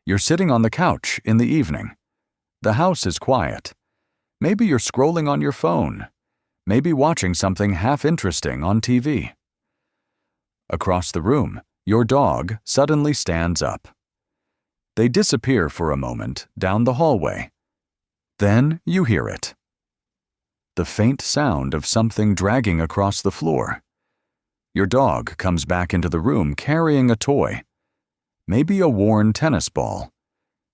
You're sitting on the couch in the evening. The house is quiet. Maybe you're scrolling on your phone. Maybe watching something half interesting on TV. Across the room, your dog suddenly stands up. They disappear for a moment down the hallway. Then you hear it. The faint sound of something dragging across the floor. Your dog comes back into the room carrying a toy. Maybe a worn tennis ball.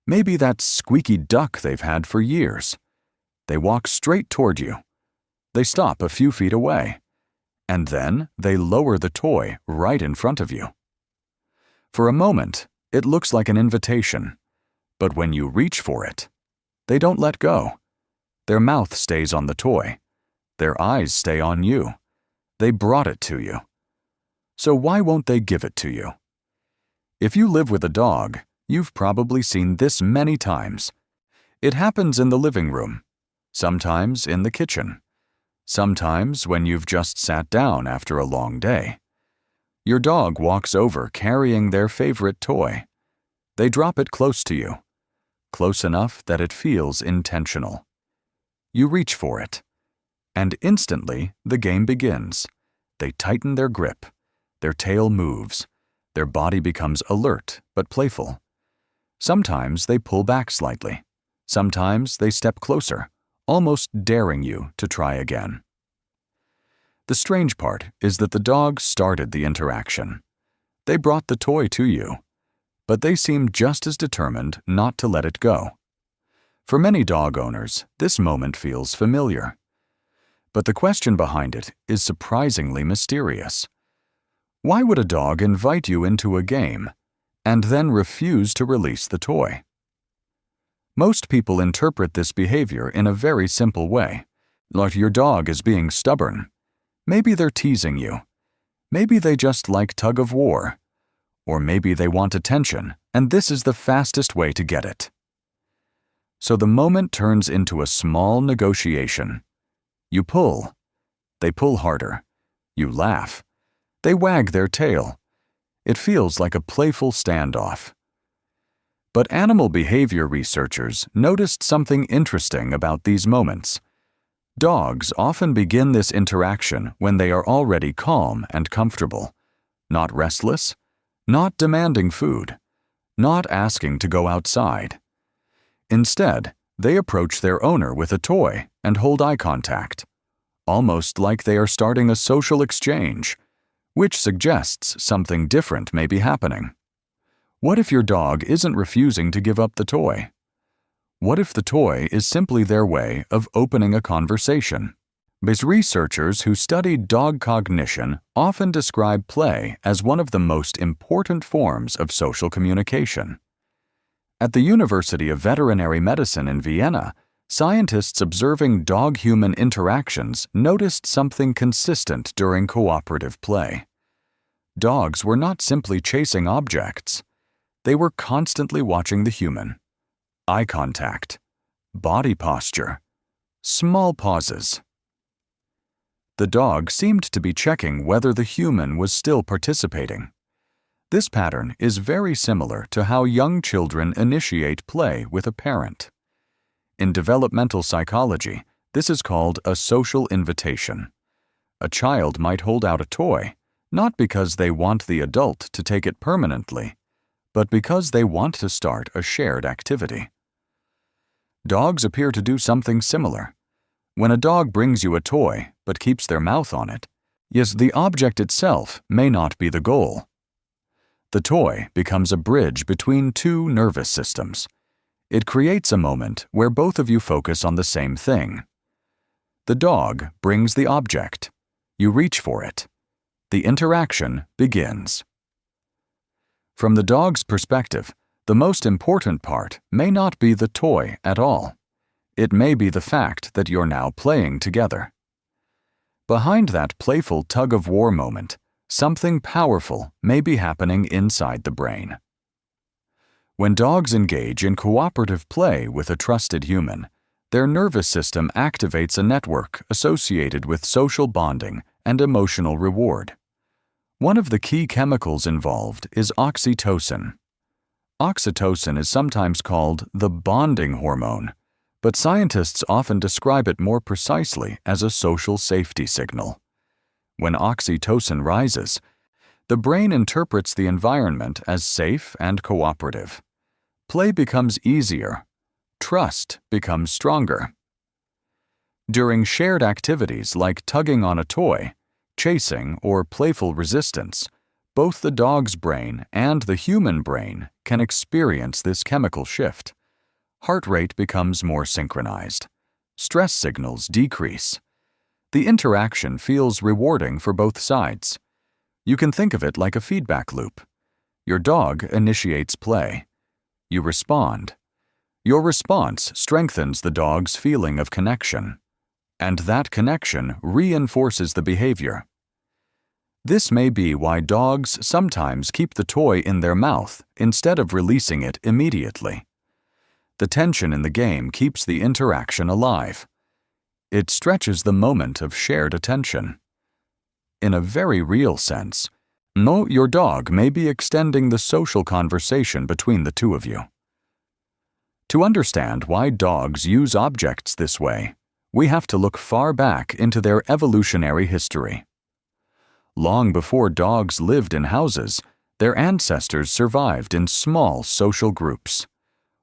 Maybe that squeaky duck they've had for years. They walk straight toward you. They stop a few feet away. And then they lower the toy right in front of you. For a moment, it looks like an invitation. But when you reach for it, they don't let go. Their mouth stays on the toy. Their eyes stay on you. They brought it to you. So why won't they give it to you? If you live with a dog, you've probably seen this many times. It happens in the living room, sometimes in the kitchen, sometimes when you've just sat down after a long day. Your dog walks over carrying their favorite toy. They drop it close to you, close enough that it feels intentional. You reach for it, and instantly the game begins. They tighten their grip, their tail moves, their body becomes alert but playful. Sometimes they pull back slightly. Sometimes they step closer, almost daring you to try again. The strange part is that the dog started the interaction. They brought the toy to you, but they seem just as determined not to let it go. For many dog owners, this moment feels familiar. But the question behind it is surprisingly mysterious. Why would a dog invite you into a game and then refuse to release the toy? Most people interpret this behavior in a very simple way, like your dog is being stubborn. Maybe they're teasing you. Maybe they just like tug-of-war. Or maybe they want attention, and this is the fastest way to get it. So the moment turns into a small negotiation. You pull. They pull harder. You laugh. They wag their tail. It feels like a playful standoff. But animal behavior researchers noticed something interesting about these moments. Dogs often begin this interaction when they are already calm and comfortable, not restless, not demanding food, not asking to go outside. Instead, they approach their owner with a toy and hold eye contact, almost like they are starting a social exchange, which suggests something different may be happening. What if your dog isn't refusing to give up the toy? What if the toy is simply their way of opening a conversation? Because researchers who studied dog cognition often describe play as one of the most important forms of social communication. At the University of Veterinary Medicine in Vienna, scientists observing dog-human interactions noticed something consistent during cooperative play. Dogs were not simply chasing objects. They were constantly watching the human. Eye contact, body posture, small pauses. The dog seemed to be checking whether the human was still participating. This pattern is very similar to how young children initiate play with a parent. In developmental psychology, this is called a social invitation. A child might hold out a toy, not because they want the adult to take it permanently, but because they want to start a shared activity. Dogs appear to do something similar. When a dog brings you a toy but keeps their mouth on it, yes, the object itself may not be the goal. The toy becomes a bridge between two nervous systems. It creates a moment where both of you focus on the same thing. The dog brings the object. You reach for it. The interaction begins. From the dog's perspective, the most important part may not be the toy at all. It may be the fact that you're now playing together. Behind that playful tug-of-war moment, something powerful may be happening inside the brain. When dogs engage in cooperative play with a trusted human, their nervous system activates a network associated with social bonding and emotional reward. One of the key chemicals involved is oxytocin. Oxytocin is sometimes called the bonding hormone, but scientists often describe it more precisely as a social safety signal. When oxytocin rises, the brain interprets the environment as safe and cooperative. Play becomes easier. Trust becomes stronger. During shared activities like tugging on a toy, chasing, or playful resistance, both the dog's brain and the human brain can experience this chemical shift. Heart rate becomes more synchronized. Stress signals decrease. The interaction feels rewarding for both sides. You can think of it like a feedback loop. Your dog initiates play. You respond. Your response strengthens the dog's feeling of connection, and that connection reinforces the behavior. This may be why dogs sometimes keep the toy in their mouth instead of releasing it immediately. The tension in the game keeps the interaction alive. It stretches the moment of shared attention. In a very real sense, your dog may be extending the social conversation between the two of you. To understand why dogs use objects this way, we have to look far back into their evolutionary history. Long before dogs lived in houses, their ancestors survived in small social groups.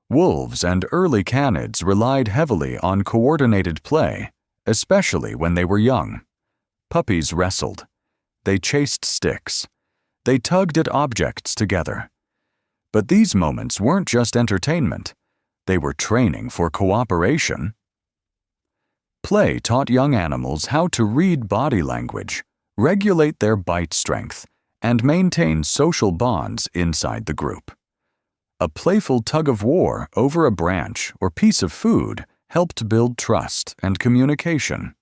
Wolves and early canids relied heavily on coordinated play, especially when they were young. Puppies wrestled. They chased sticks. They tugged at objects together. But these moments weren't just entertainment. They were training for cooperation. Play taught young animals how to read body language, regulate their bite strength, and maintain social bonds inside the group. A playful tug-of-war over a branch or piece of food helped build trust and communication.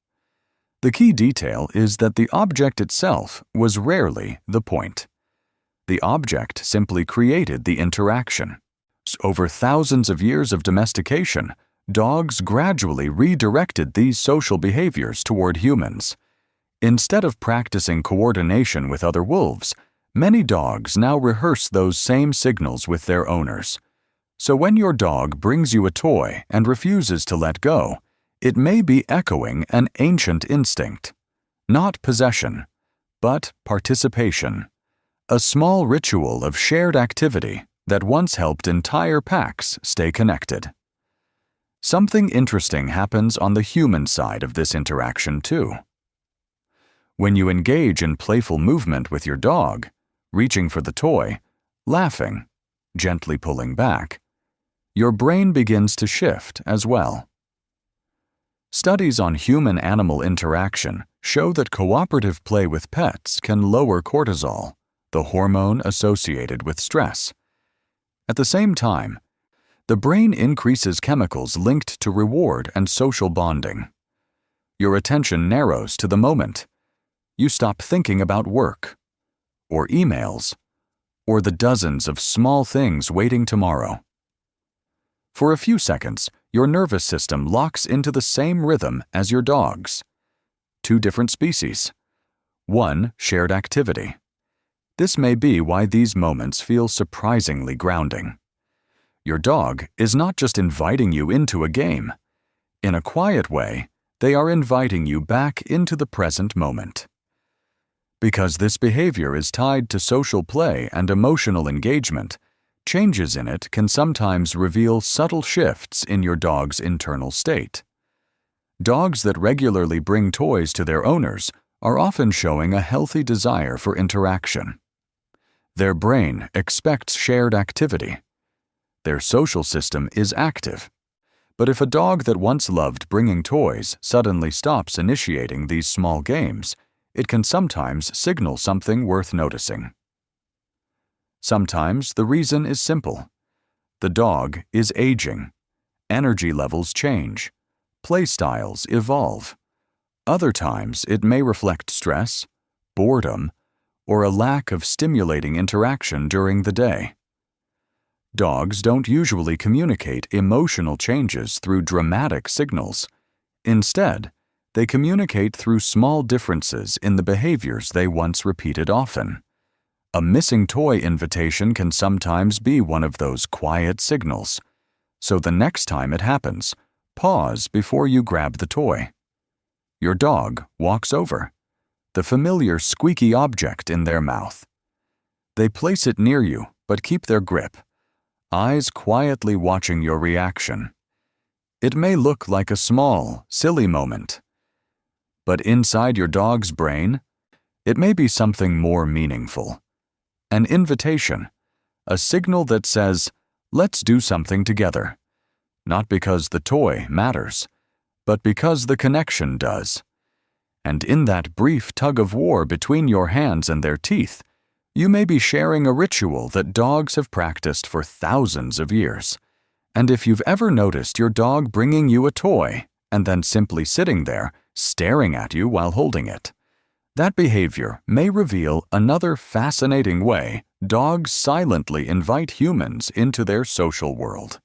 The key detail is that the object itself was rarely the point. The object simply created the interaction. Over thousands of years of domestication, dogs gradually redirected these social behaviors toward humans. Instead of practicing coordination with other wolves, many dogs now rehearse those same signals with their owners. So when your dog brings you a toy and refuses to let go, it may be echoing an ancient instinct. Not possession, but participation. A small ritual of shared activity that once helped entire packs stay connected. Something interesting happens on the human side of this interaction too. When you engage in playful movement with your dog, reaching for the toy, laughing, gently pulling back, your brain begins to shift as well. Studies on human-animal interaction show that cooperative play with pets can lower cortisol, the hormone associated with stress. At the same time, the brain increases chemicals linked to reward and social bonding. Your attention narrows to the moment. You stop thinking about work, or emails, or the dozens of small things waiting tomorrow. For a few seconds, your nervous system locks into the same rhythm as your dog's. Two different species. One shared activity. This may be why these moments feel surprisingly grounding. Your dog is not just inviting you into a game. In a quiet way, they are inviting you back into the present moment. Because this behavior is tied to social play and emotional engagement, changes in it can sometimes reveal subtle shifts in your dog's internal state. Dogs that regularly bring toys to their owners are often showing a healthy desire for interaction. Their brain expects shared activity. Their social system is active. But if a dog that once loved bringing toys suddenly stops initiating these small games, it can sometimes signal something worth noticing. Sometimes the reason is simple. The dog is aging. Energy levels change. Play styles evolve. Other times it may reflect stress, boredom, or a lack of stimulating interaction during the day. Dogs don't usually communicate emotional changes through dramatic signals. Instead, they communicate through small differences in the behaviors they once repeated often. A missing toy invitation can sometimes be one of those quiet signals. So the next time it happens, pause before you grab the toy. Your dog walks over, the familiar squeaky object in their mouth. They place it near you, but keep their grip, eyes quietly watching your reaction. It may look like a small, silly moment, but inside your dog's brain, it may be something more meaningful. An invitation, a signal that says, let's do something together. Not because the toy matters, but because the connection does. And in that brief tug-of-war between your hands and their teeth, you may be sharing a ritual that dogs have practiced for thousands of years. And if you've ever noticed your dog bringing you a toy and then simply sitting there, staring at you while holding it, that behavior may reveal another fascinating way dogs silently invite humans into their social world.